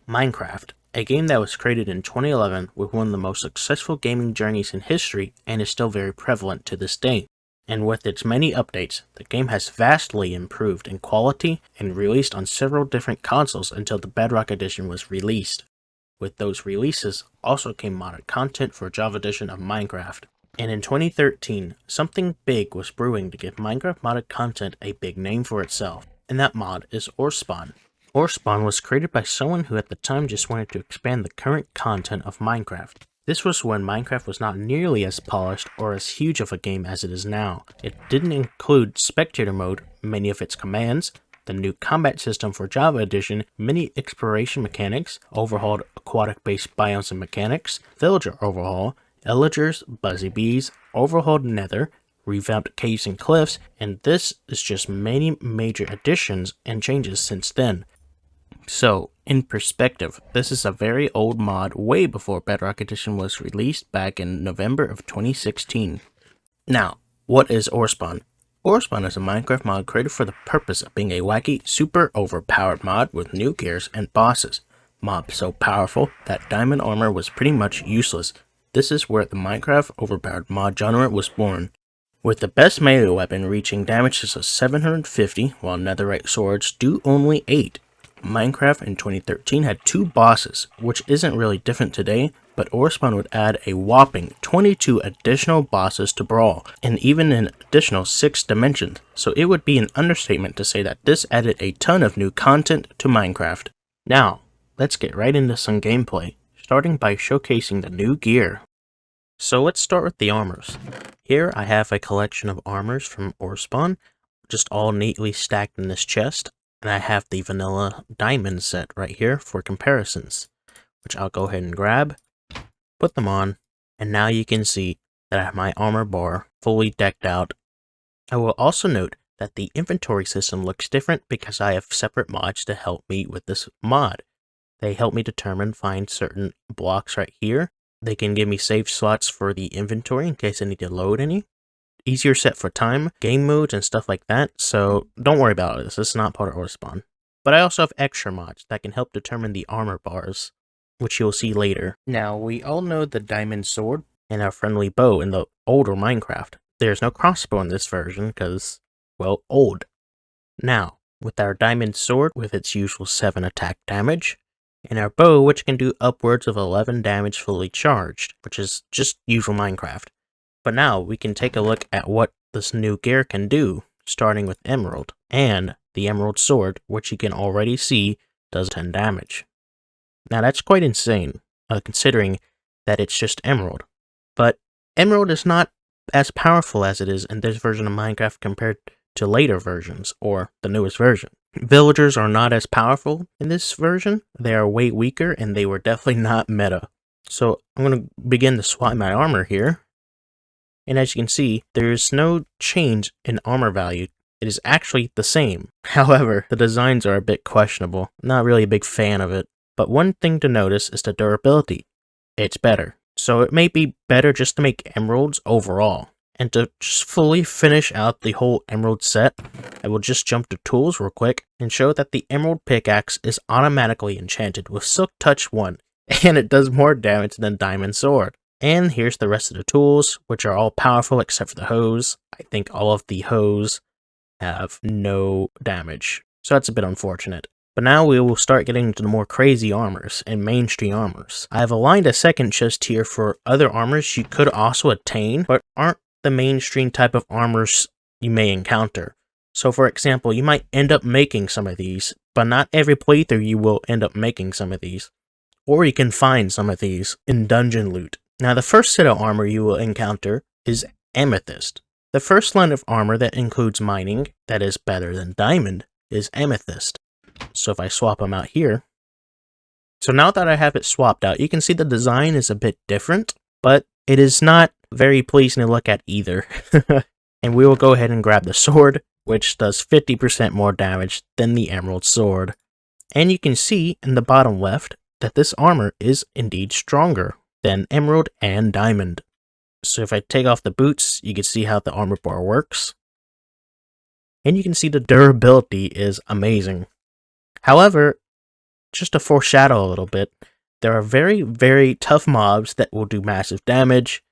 Minecraft, a game that was created in 2011 with one of the most successful gaming journeys in history and is still very prevalent to this day. And with its many updates, the game has vastly improved in quality and released on several different consoles until the Bedrock Edition was released. With those releases also came modded content for Java Edition of Minecraft. And in 2013, something big was brewing to give Minecraft modded content a big name for itself, and that mod is Orespawn. Orespawn was created by someone who at the time just wanted to expand the current content of Minecraft. This was when Minecraft was not nearly as polished or as huge of a game as it is now. It didn't include spectator mode, many of its commands, the new combat system for Java Edition, many exploration mechanics, overhauled aquatic-based biomes and mechanics, villager overhaul, villagers, buzzy bees, overhauled nether, revamped caves and cliffs, and this is just many major additions and changes since then. So, in perspective, this is a very old mod way before Bedrock Edition was released back in November of 2016. Now, what is Orespawn? Orespawn is a Minecraft mod created for the purpose of being a wacky, super overpowered mod with new gears and bosses. Mobs so powerful that diamond armor was pretty much useless. This is where the Minecraft overpowered mod genre was born, with the best melee weapon reaching damages of 750 while netherite swords do only 8. Minecraft in 2013 had 2 bosses, which isn't really different today, but Orespawn would add a whopping 22 additional bosses to Brawl, and even an additional 6 dimensions, so it would be an understatement to say that this added a ton of new content to Minecraft. Now, let's get right into some gameplay, starting by showcasing the new gear. So let's start with the armors. Here I have a collection of armors from Orespawn, just all neatly stacked in this chest. And I have the vanilla diamond set right here for comparisons, which I'll go ahead and grab, put them on, and now you can see that I have my armor bar fully decked out. I will also note that the inventory system looks different because I have separate mods to help me with this mod. They help me find certain blocks right here. They can give me save slots for the inventory in case I need to load any. Easier set for time, game modes, and stuff like that, so don't worry about this. This is not part of Orespawn. But I also have extra mods that can help determine the armor bars, which you'll see later. Now, we all know the diamond sword and our friendly bow in the older Minecraft. There's no crossbow in this version because, well, old. Now, with our diamond sword with its usual 7 attack damage, and our bow which can do upwards of 11 damage fully charged, which is just usual Minecraft. But now we can take a look at what this new gear can do, starting with Emerald, and the Emerald Sword, which you can already see does 10 damage. Now that's quite insane, considering that it's just Emerald. But Emerald is not as powerful as it is in this version of Minecraft compared to later versions, or the newest version. Villagers are not as powerful in this version, they are way weaker, and they were definitely not meta. So I'm going to begin to swap my armor here. And as you can see, there is no change in armor value. It is actually the same. However, the designs are a bit questionable. I'm not really a big fan of it. But one thing to notice is the durability. It's better. So it may be better just to make emeralds overall. And to just fully finish out the whole emerald set, I will just jump to tools real quick and show that the emerald pickaxe is automatically enchanted with Silk Touch 1. And it does more damage than diamond sword. And here's the rest of the tools, which are all powerful except for the hose. I think all of the hose have no damage, so that's a bit unfortunate. But now we will start getting into the more crazy armors and mainstream armors. I have aligned a second chest here for other armors you could also attain, but aren't the mainstream type of armors you may encounter. So for example, you might end up making some of these, but not every playthrough you will end up making some of these. Or you can find some of these in dungeon loot. Now the first set of armor you will encounter is Amethyst. The first line of armor that includes mining, that is better than diamond, is Amethyst. So if I swap them out here. So now that I have it swapped out, you can see the design is a bit different, but it is not very pleasing to look at either. And we will go ahead and grab the sword, which does 50% more damage than the Emerald Sword. And you can see in the bottom left that this armor is indeed stronger than Emerald and Diamond. So if I take off the boots, you can see how the armor bar works. And you can see the durability is amazing. However, just to foreshadow a little bit, there are very, very tough mobs that will do massive damage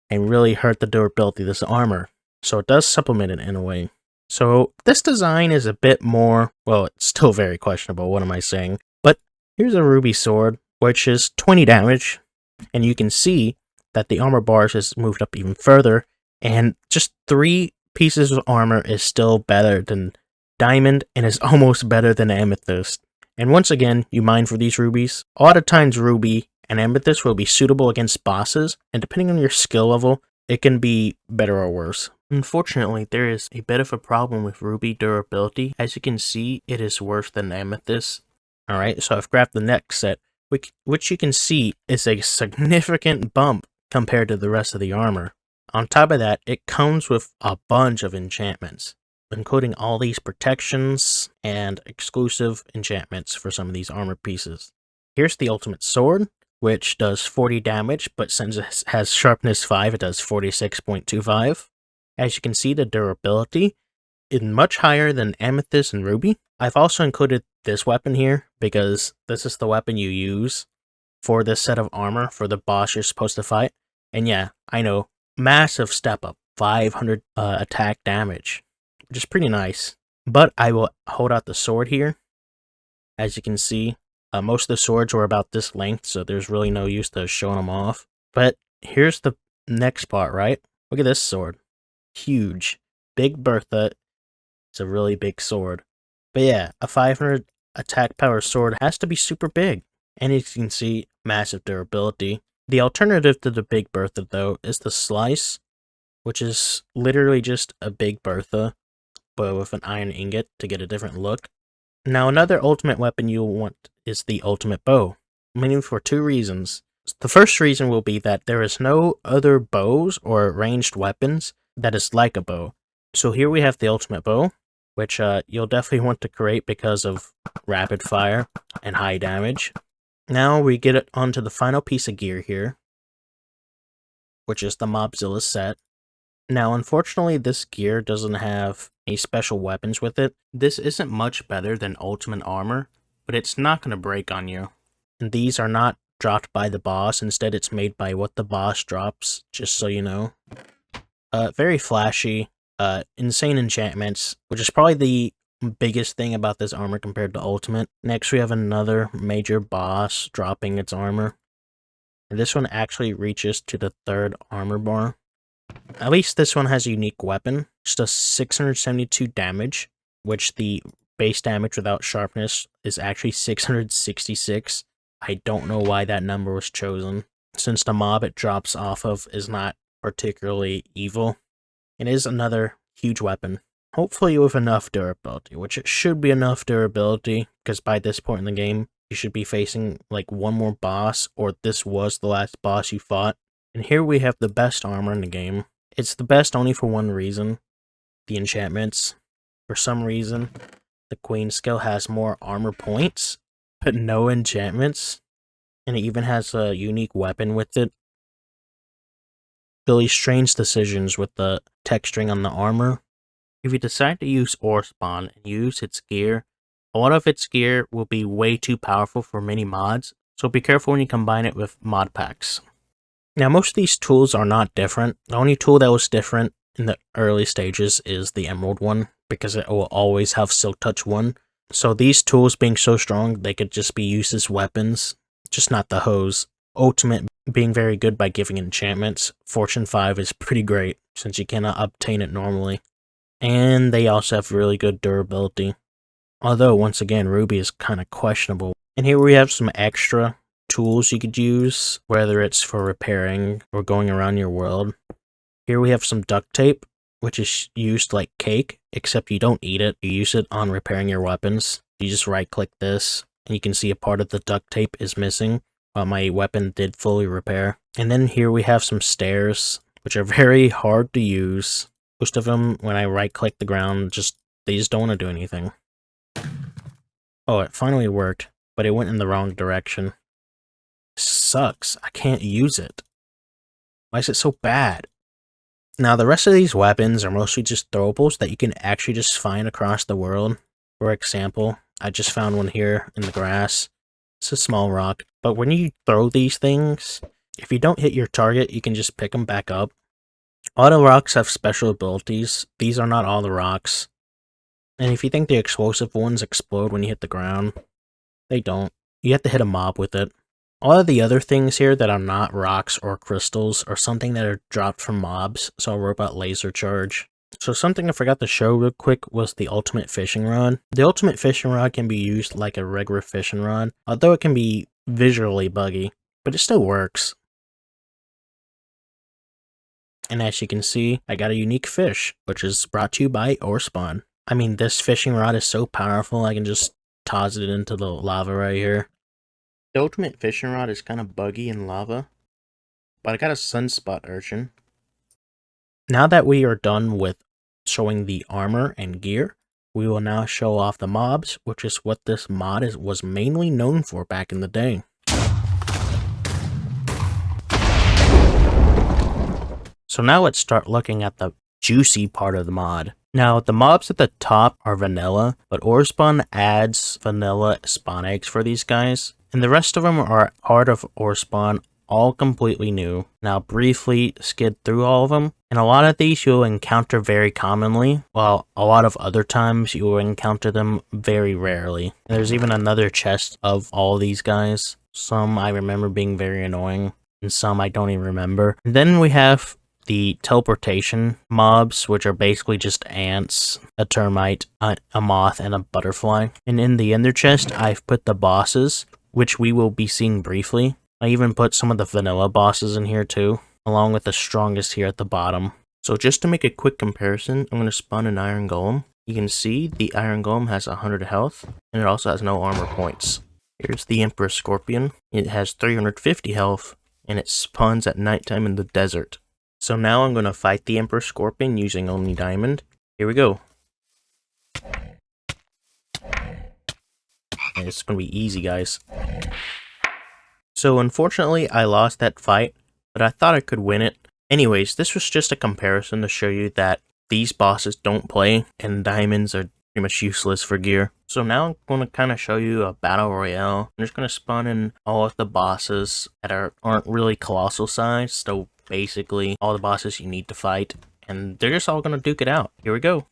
and really hurt the durability of this armor, so it does supplement it in a way. So this design is a bit more, well, it's still very questionable, what am I saying? But here's a ruby sword, which is 20 damage, and you can see that the armor bars has moved up even further, and just 3 pieces of armor is still better than diamond, and is almost better than amethyst. And once again, you mine for these rubies. A lot of times ruby and amethyst will be suitable against bosses, and depending on your skill level, it can be better or worse. Unfortunately, there is a bit of a problem with ruby durability. As you can see, it is worse than amethyst. Alright, so I've grabbed the next set, which you can see is a significant bump compared to the rest of the armor. On top of that, it comes with a bunch of enchantments, including all these protections and exclusive enchantments for some of these armor pieces. Here's the ultimate sword, which does 40 damage, but since it has sharpness 5, it does 46.25. As you can see, the durability is much higher than amethyst and ruby. I've also included this weapon here, because this is the weapon you use for this set of armor for the boss you're supposed to fight. And yeah, I know, massive step up, 500 attack damage, which is pretty nice. But I will hold out the sword here. As you can see, most of the swords were about this length, so there's really no use to showing them off. But here's the next part, right? Look at this sword. Huge. Big Bertha. It's a really big sword. But yeah, a 500 attack power sword has to be super big. And as you can see, massive durability. The alternative to the Big Bertha, though, is the Slice, which is literally just a Big Bertha, but with an iron ingot to get a different look. Now, another ultimate weapon you'll want is the ultimate bow, mainly for 2 reasons. The first reason will be that there is no other bows or ranged weapons that is like a bow. So here we have the ultimate bow, which you'll definitely want to create because of rapid fire and high damage. Now we get it onto the final piece of gear here, which is the Mobzilla set. Now, unfortunately, this gear doesn't have any special weapons with it. This isn't much better than ultimate armor, but it's not going to break on you. And these are not dropped by the boss, instead it's made by what the boss drops, just so you know. Very flashy, insane enchantments, which is probably the biggest thing about this armor compared to ultimate. Next we have another major boss dropping its armor. And this one actually reaches to the 3rd armor bar. At least this one has a unique weapon, which does 672 damage, which the base damage without sharpness is actually 666. I don't know why that number was chosen, since the mob it drops off of is not particularly evil. It is another huge weapon, hopefully with enough durability, which it should be enough durability, because by this point in the game, you should be facing like one more boss, or this was the last boss you fought. And here we have the best armor in the game. It's the best only for one reason, the enchantments. For some reason, the Queen skill has more armor points, but no enchantments. And it even has a unique weapon with it. Really strange decisions with the texturing on the armor. If you decide to use Orespawn and use its gear, a lot of its gear will be way too powerful for many mods, so be careful when you combine it with mod packs. Now, most of these tools are not different. The only tool that was different in the early stages is the Emerald one, because it will always have Silk Touch 1. So these tools being so strong, they could just be used as weapons, just not the hose. Ultimate being very good by giving enchantments. Fortune 5 is pretty great, since you cannot obtain it normally. And they also have really good durability. Although, once again, Ruby is kind of questionable. And here we have some extra tools you could use, whether it's for repairing or going around your world. Here we have some duct tape, which is used like cake, except you don't eat it, you use it on repairing your weapons. You just right click this, and you can see a part of the duct tape is missing, while my weapon did fully repair. And then here we have some stairs, which are very hard to use. Most of them, when I right click the ground, they just don't want to do anything. Oh, it finally worked, but it went in the wrong direction. Sucks. I can't use it. Why is it so bad? Now, the rest of these weapons are mostly just throwables that you can actually just find across the world. For example, I just found one here in the grass. It's a small rock, but when you throw these things, if you don't hit your target, you can just pick them back up. All the rocks have special abilities. These are not all the rocks. And if you think the explosive ones explode when you hit the ground, they don't. You have to hit a mob with it. All of the other things here that are not rocks or crystals are something that are dropped from mobs, so a robot laser charge. So something I forgot to show real quick was the ultimate fishing rod. The ultimate fishing rod can be used like a regular fishing rod, although it can be visually buggy, but it still works. And as you can see, I got a unique fish, which is brought to you by Orespawn. I mean, this fishing rod is so powerful, I can just toss it into the lava right here. The ultimate fishing rod is kind of buggy in lava, but I got a sunspot urchin. Now that we are done with showing the armor and gear, we will now show off the mobs, which is what this mod was mainly known for back in the day. So now let's start looking at the juicy part of the mod. Now, the mobs at the top are vanilla, but Orespawn adds vanilla spawn eggs for these guys, and the rest of them are part of Orespawn, all completely new. Now, briefly skid through all of them, and a lot of these you'll encounter very commonly, while a lot of other times you will encounter them very rarely. And there's even another chest of all these guys. Some I remember being very annoying, and some I don't even remember. And then we have the teleportation mobs, which are basically just ants, a termite, a moth, and a butterfly. And in the ender chest, I've put the bosses, which we will be seeing briefly. I even put some of the vanilla bosses in here too, along with the strongest here at the bottom. So just to make a quick comparison, I'm going to spawn an iron golem. You can see the iron golem has 100 health, and it also has no armor points. Here's the emperor scorpion. It has 350 health, and it spawns at nighttime in the desert. So now I'm going to fight the Emperor Scorpion using only diamond. Here we go. And it's going to be easy, guys. So unfortunately, I lost that fight, but I thought I could win it. Anyways, this was just a comparison to show you that these bosses don't play, and diamonds are pretty much useless for gear. So now I'm going to kind of show you a battle royale. I'm just going to spawn in all of the bosses that aren't really colossal size, so basically all the bosses you need to fight, and they're just all gonna duke it out. Here we go.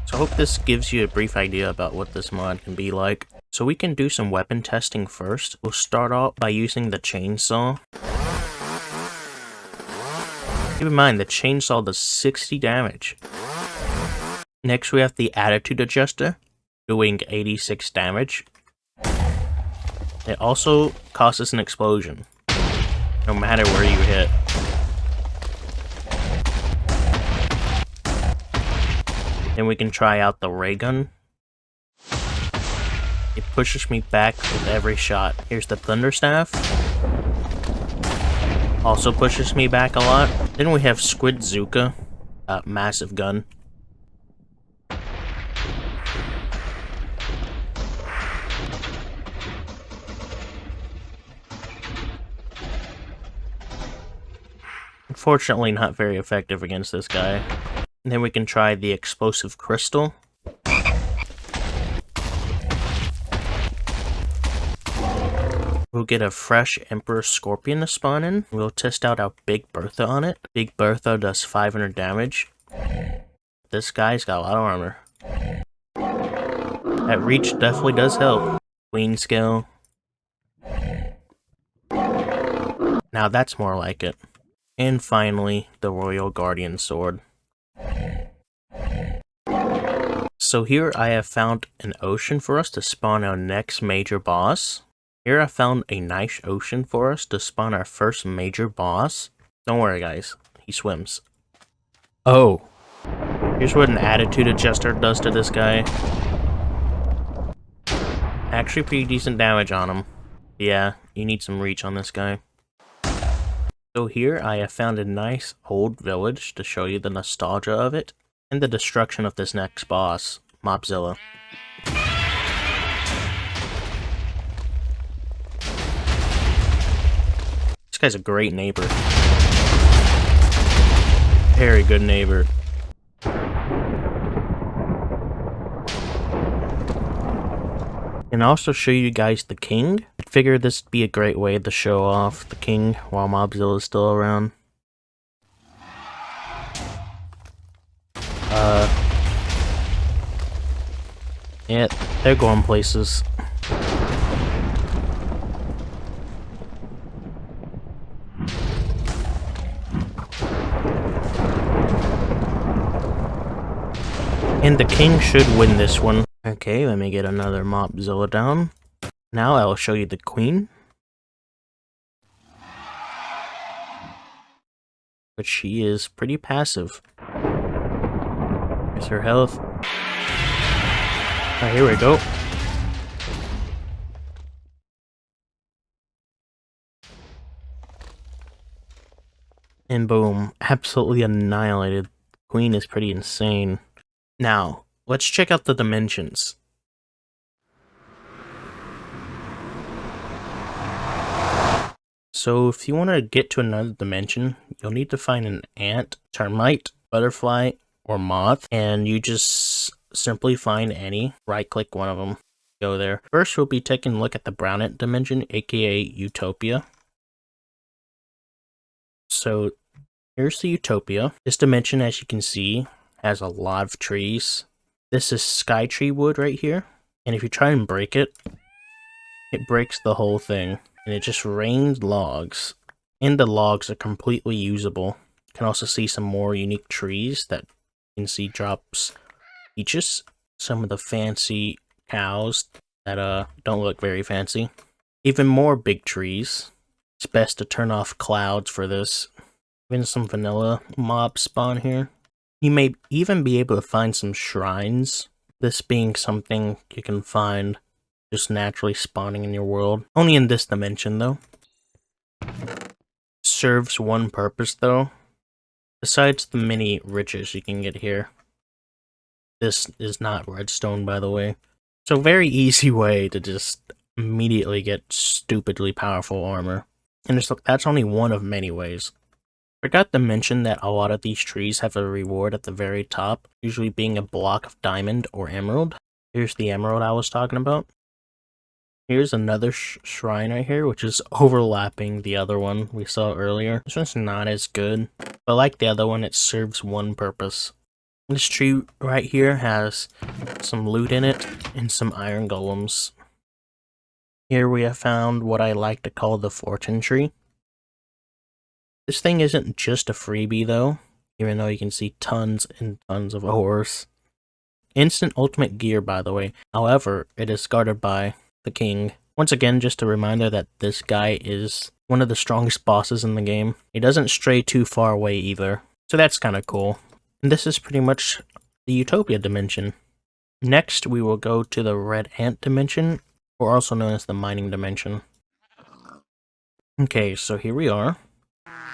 So I hope this gives you a brief idea about what this mod can be like. So we can do some weapon testing first. We'll start off by using the chainsaw. Keep in mind, the chainsaw does 60 damage. Next we have the attitude adjuster, doing 86 damage. It also causes an explosion, no matter where you hit. Then we can try out the ray gun. It pushes me back with every shot. Here's the thunder staff. Also pushes me back a lot. Then we have Squid Zuka, a massive gun. Unfortunately, not very effective against this guy. And then we can try the explosive crystal. We'll get a fresh Emperor Scorpion to spawn in. We'll test out our Big Bertha on it. Big Bertha does 500 damage. This guy's got a lot of armor. That reach definitely does help. Queen skill. Now that's more like it. And finally, the Royal Guardian Sword. So here I have found an ocean for us to spawn our next major boss. Here I found a nice ocean for us to spawn our first major boss. Don't worry guys, he swims. Oh, here's what an attitude adjuster does to this guy. Actually pretty decent damage on him. Yeah, you need some reach on this guy. So here I have found a nice old village to show you the nostalgia of it and the destruction of this next boss, Mobzilla. This guy's a great neighbor. Very good neighbor. And also show you guys the king. I figured this would be a great way to show off the king while Mobzilla is still around. Yeah, they're going places. And the king should win this one. Okay, let me get another Mobzilla down. Now I'll show you the queen. But she is pretty passive. Here's her health. Alright, here we go. And boom, absolutely annihilated. Queen is pretty insane. Now, let's check out the dimensions. So if you want to get to another dimension, you'll need to find an ant, termite, butterfly, or moth, and you just simply find any, right click one of them, go there. First we'll be taking a look at the brown ant dimension, aka Utopia. So here's the Utopia. This dimension, as you can see, has a lot of trees. This is sky tree wood right here, and if you try and break it, it breaks the whole thing, and it just rains logs. And the logs are completely usable. You can also see some more unique trees that you can see drops peaches, some of the fancy cows that don't look very fancy. Even more big trees. It's best to turn off clouds for this. Even some vanilla mobs spawn here. You may even be able to find some shrines. This being something you can find just naturally spawning in your world. Only in this dimension though. Serves one purpose though. Besides the many riches you can get here. This is not redstone, by the way. So very easy way to just immediately get stupidly powerful armor. And that's only one of many ways. Forgot to mention that a lot of these trees have a reward at the very top, usually being a block of diamond or emerald. Here's the emerald I was talking about. Here's another shrine right here, which is overlapping the other one we saw earlier. This one's not as good, but like the other one, it serves one purpose. This tree right here has some loot in it and some iron golems. Here we have found what I like to call the fortune tree. This thing isn't just a freebie though, even though you can see tons and tons of ores. Instant ultimate gear, by the way. However, it is guarded by the king. Once again, just a reminder that this guy is one of the strongest bosses in the game. He doesn't stray too far away either, so that's kind of cool. And this is pretty much the Utopia dimension. Next, we will go to the red ant dimension, or also known as the mining dimension. Okay, so here we are.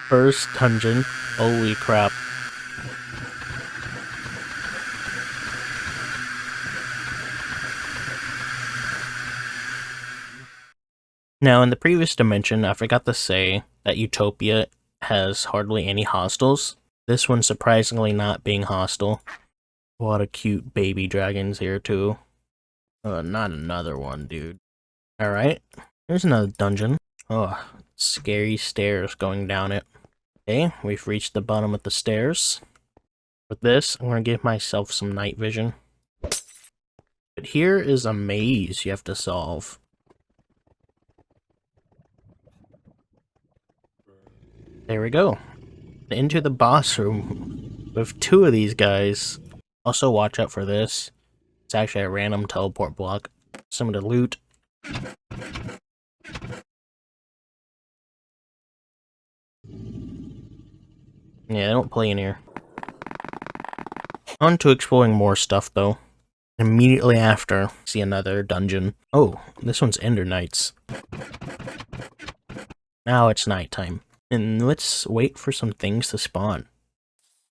First dungeon. Holy crap. Now, in the previous dimension, I forgot to say that Utopia has hardly any hostiles. This one surprisingly not being hostile. A lot of cute baby dragons here too. Not another one, dude. Alright, There's another dungeon. Oh, scary stairs going down it. Okay, we've reached the bottom of the stairs. With this, I'm going to give myself some night vision. But here is a maze you have to solve. There we go. Into the boss room with two of these guys. Also watch out for this. It's actually a random teleport block. Some of the loot. Yeah, they don't play in here. On to exploring more stuff though. Immediately after, see another dungeon. Oh, this one's Ender Nights. Now it's nighttime. And let's wait for some things to spawn.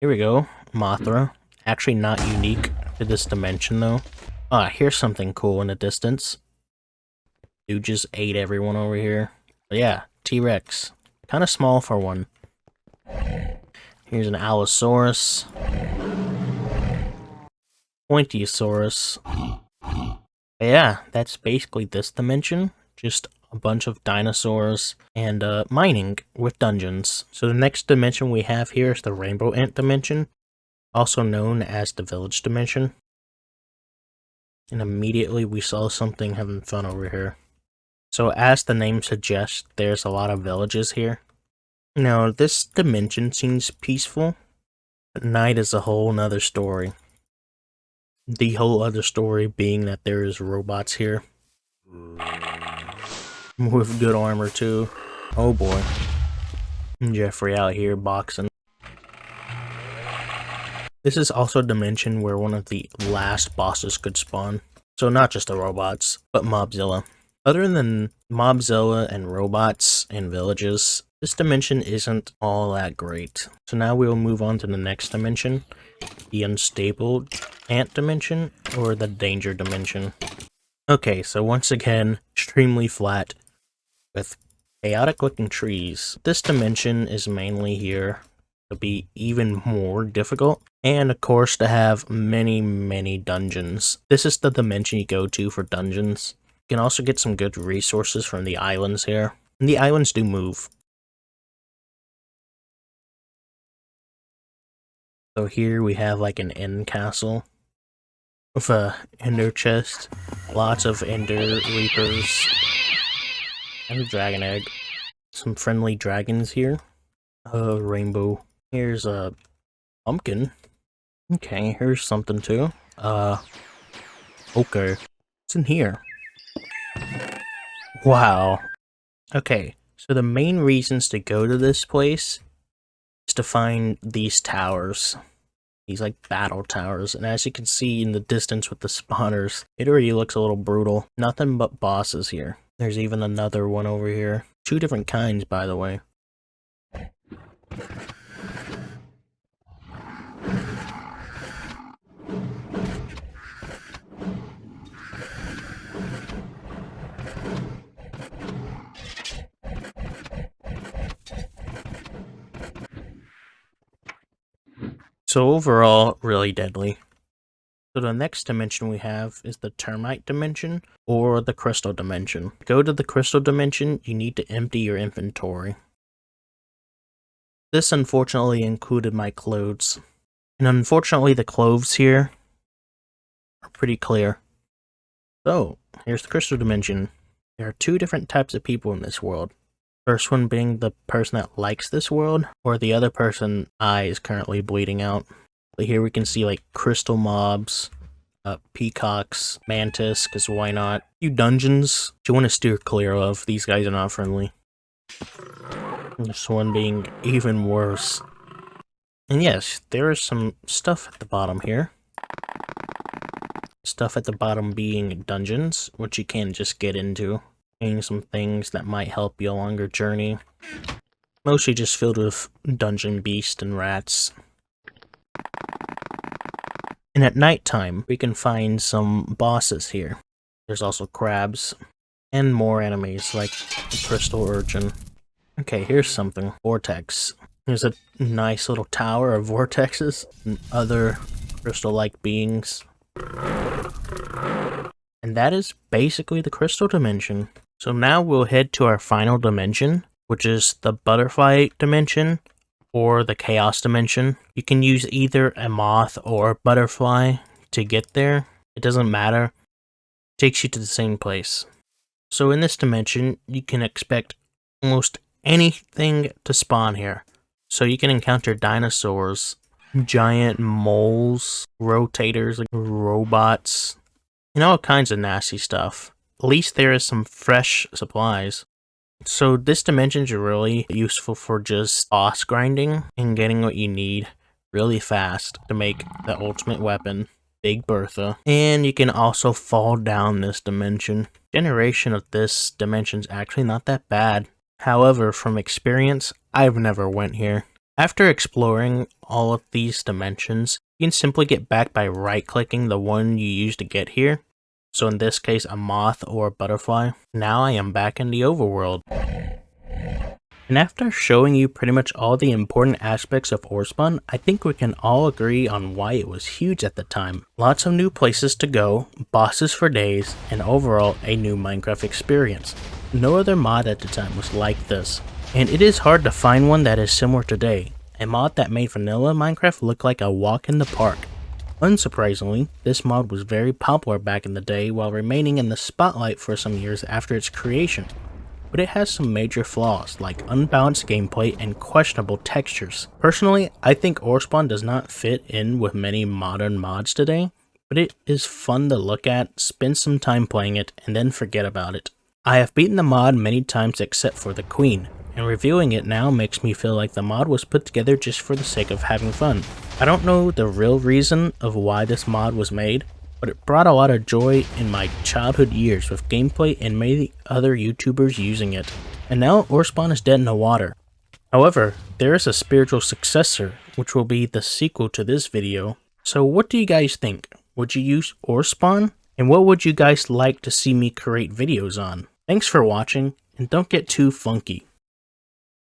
Here we go. Mothra. Actually not unique to this dimension though. Ah, here's something cool in the distance. Dude just ate everyone over here. But yeah, T-Rex. Kinda small for one. Here's an Allosaurus. Pointiosaurus. But yeah, that's basically this dimension. Just a bunch of dinosaurs and mining with dungeons. So the next dimension we have here is the Rainbow Ant dimension, also known as the Village dimension. And immediately we saw something having fun over here. So as the name suggests, there's a lot of villages here. Now this dimension seems peaceful, but night is a whole nother story. The whole other story being that there is robots here. With good armor too. Oh boy. Jeffrey out here boxing. This is also a dimension where one of the last bosses could spawn. So not just the robots, but Mobzilla. Other than Mobzilla and robots and villages, this dimension isn't all that great. So now we'll move on to the next dimension. The Unstable Ant dimension, or the Danger dimension. Okay, so once again, extremely flat, with chaotic looking trees. This dimension is mainly here to be even more difficult, and of course to have many dungeons. This is the dimension you go to for dungeons. You can also get some good resources from the islands here, and the islands do move. So here we have like an end castle with a ender chest, lots of ender reapers, and a dragon egg. Some friendly dragons here. A rainbow. Here's a pumpkin. Okay, here's something too. Okay. What's in here? Wow. Okay, so the main reasons to go to this place is to find these towers. These like battle towers, and as you can see in the distance with the spawners, it already looks a little brutal. Nothing but bosses here. There's even another one over here. Two different kinds, by the way. So overall, really deadly. So the next dimension we have is the Termite dimension, or the Crystal dimension. To go to the Crystal dimension, you need to empty your inventory. This unfortunately included my clothes. And unfortunately the clothes here are pretty clear. So, here's the Crystal dimension. There are two different types of people in this world. First one being the person that likes this world, or the other person eye is currently bleeding out. But here we can see like crystal mobs, peacocks, mantis, because why not? Few dungeons you want to steer clear of. These guys are not friendly. This one being even worse. And yes, there is some stuff at the bottom here. Stuff at the bottom being dungeons, which you can just get into. Some things that might help you along your journey. Mostly just filled with dungeon beasts and rats. And at nighttime, we can find some bosses here. There's also crabs, and more enemies like the crystal urchin. Okay, here's something. Vortex. There's a nice little tower of vortexes and other crystal-like beings. And that is basically the Crystal dimension. So now we'll head to our final dimension, which is the butterfly dimension or the chaos dimension. You can use either a moth or a butterfly to get there. It doesn't matter. It takes you to the same place. So in this dimension, you can expect almost anything to spawn here. So you can encounter dinosaurs, giant moles, rotators, like robots, and all kinds of nasty stuff. At least there is some fresh supplies. So this dimension is really useful for just boss grinding and getting what you need really fast to make the ultimate weapon, Big Bertha. And you can also fall down this dimension. Generation of this dimension is actually not that bad. However, from experience, I've never went here. After exploring all of these dimensions, you can simply get back by right-clicking the one you used to get here. So in this case, a moth or a butterfly. Now I am back in the overworld. And after showing you pretty much all the important aspects of Orespawn, I think we can all agree on why it was huge at the time. Lots of new places to go, bosses for days, and overall a new Minecraft experience. No other mod at the time was like this. And it is hard to find one that is similar today. A mod that made vanilla Minecraft look like a walk in the park. Unsurprisingly, this mod was very popular back in the day while remaining in the spotlight for some years after its creation. But it has some major flaws like unbalanced gameplay and questionable textures. Personally, I think Orespawn does not fit in with many modern mods today, but it is fun to look at, spend some time playing it, and then forget about it. I have beaten the mod many times except for the Queen, and reviewing it now makes me feel like the mod was put together just for the sake of having fun. I don't know the real reason of why this mod was made, but it brought a lot of joy in my childhood years with gameplay and many other YouTubers using it. And now Orespawn is dead in the water. However, there is a spiritual successor, which will be the sequel to this video. So what do you guys think? Would you use Orespawn? And what would you guys like to see me create videos on? Thanks for watching, and don't get too funky.